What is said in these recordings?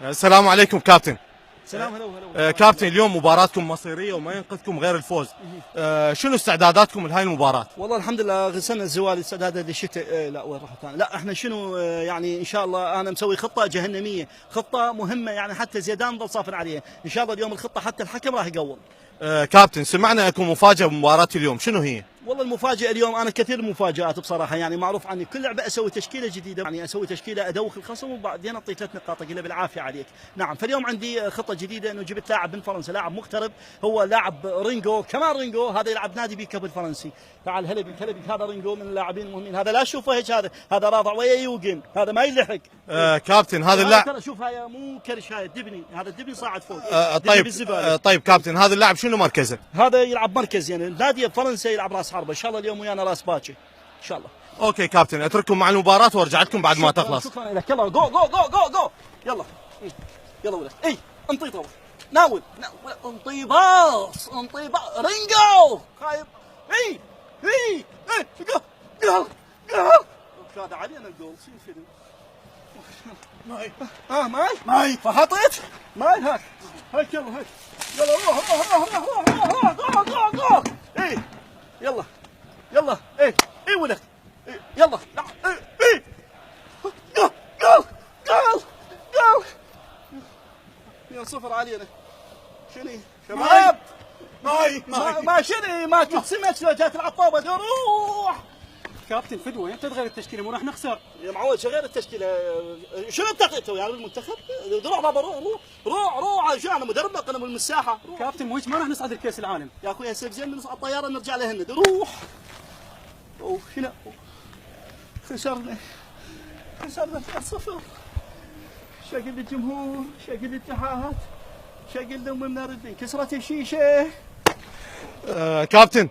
السلام عليكم كابتن. سلام. هلا كابتن، اليوم مباراتكم مصيرية وما ينقذكم غير الفوز. شنو استعداداتكم لهاي المباراة؟ والله الحمد لله غسلنا الزوال استعداد للشتاء. لا وين رحت أنا؟ لا احنا شنو يعني ان شاء الله انا مسوي خطه جهنميه، خطه مهمه يعني حتى زيدان ضل صافن عليها، ان شاء الله اليوم الخطه حتى الحكم راح يقول. كابتن، سمعنا اكو مفاجأة بمباراة اليوم، شنو هي؟ والله المفاجأة اليوم أنا كثير المفاجآت بصراحة، يعني معروف عني كل لعبة أسوي تشكيلة جديدة، يعني أسوي تشكيلة أدوخ الخصم وبعدين أعطي 3 نقاط أقول له بالعافية عليك. نعم، فاليوم عندي خطة جديدة إنه جبت لاعب من فرنسا، لاعب مغترب، هو لاعب رينجو، كمان رينجو هذا يلعب نادي بيكا بالفرنسي. تعال هلا بك هلا بك، هذا رينجو من اللاعبين المهمين، هذا لا تشوفه هيك، هذا راضع ويا يوقن، هذا ما يلحق. كابتن هذا اللاعب ترى شوف هاي مو كرش، هاي الدبني، هذا الدبني صاعد فوق. طيب كابتن، هذا اللاعب شنو مركزه؟ هذا يلعب مركز يعني نادي فرنسا، يلعب راس حربة، ان شاء الله اليوم ويانا راس باكي ان شاء الله. اوكي كابتن، اترككم مع المباراة وارجع لكم بعد ما تخلص. شكرا لك. يلا جو جو جو جو جو، يلا يلا ولد، اي انطي طول، ناول انطي باص، انطي باص رينجو خايب. اي اي اي جول هذا علي انا الجول شو الفيلم. ماي ماي فحطيت ماي هاك يلا هاك يلا روح روح اي يلا يلا اي ولد يلا اي جول جول جول جول يا صفر علينا. شنو شباب ما شنو ما كنت سمعت لو جات العطابه روح. كابتن فدوه انت تغير التشكيله مو راح نخسر. يا معود شغير التشكيله. شنو بتعطيته يعني المنتخب؟ روح بابا روح شو انا مدرب انا من المساحه. كابتن مو هيك ما راح نصعد الكاس العالم يا اخوي هسه زين نصعد طياره نرجع لهند. روح شنو خسرنا 3-0. شكل الجمهور، شكل الاتحاد، شكل امنا ردين كسرت الشيشه. كابتن،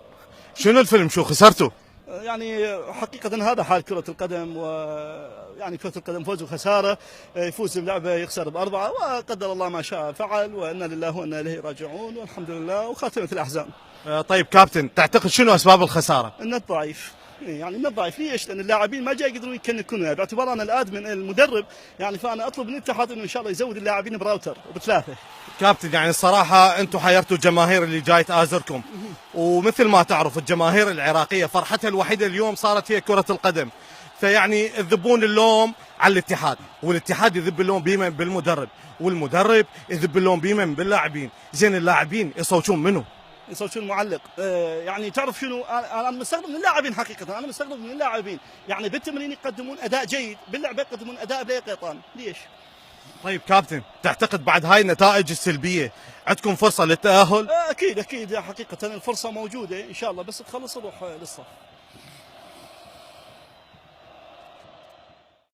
شنو الفيلم شو خسرتوا؟ يعني حقيقة هذا حال كرة القدم، ويعني كرة القدم فوز وخسارة، يفوز بلعبة يخسر بأربعة، وقدر الله ما شاء فعل، وإنا لله وإنا إليه راجعون، والحمد لله وخاتمة الأحزان. طيب كابتن، تعتقد شنو أسباب الخسارة؟ النت ضعيف، يعني النت ضعيف. ليش؟ لأن اللاعبين ما جاي يقدرون يكونوا يعني باعتبار أنا الآدمن المدرب، يعني فأنا أطلب من الاتحاد إنه إن شاء الله يزود اللاعبين براوتر وبثلاثة. كابتن يعني الصراحة أنتم حيرتوا الجماهير اللي جاي تآزركم، ومثل ما تعرف الجماهير العراقية فرحتها الوحيدة اليوم صارت هي كرة القدم، فيعني يذبون اللوم على الاتحاد، والاتحاد يذب اللوم بيمن بالمدرب، والمدرب يذب اللوم بيمن باللاعبين. زين اللاعبين يصوتون منه؟ يصوتون معلق. يعني تعرف شنو، انا مستغرب من اللاعبين حقيقه، انا مستغرب من اللاعبين، يعني بالتمرين يقدمون اداء جيد، باللعبه يقدمون اداء بلا قيطان، ليش؟ طيب كابتن، تعتقد بعد هاي النتائج السلبيه عندكم فرصه للتاهل؟ اكيد حقيقه الفرصه موجوده ان شاء الله، بس تخلص نروح للصف.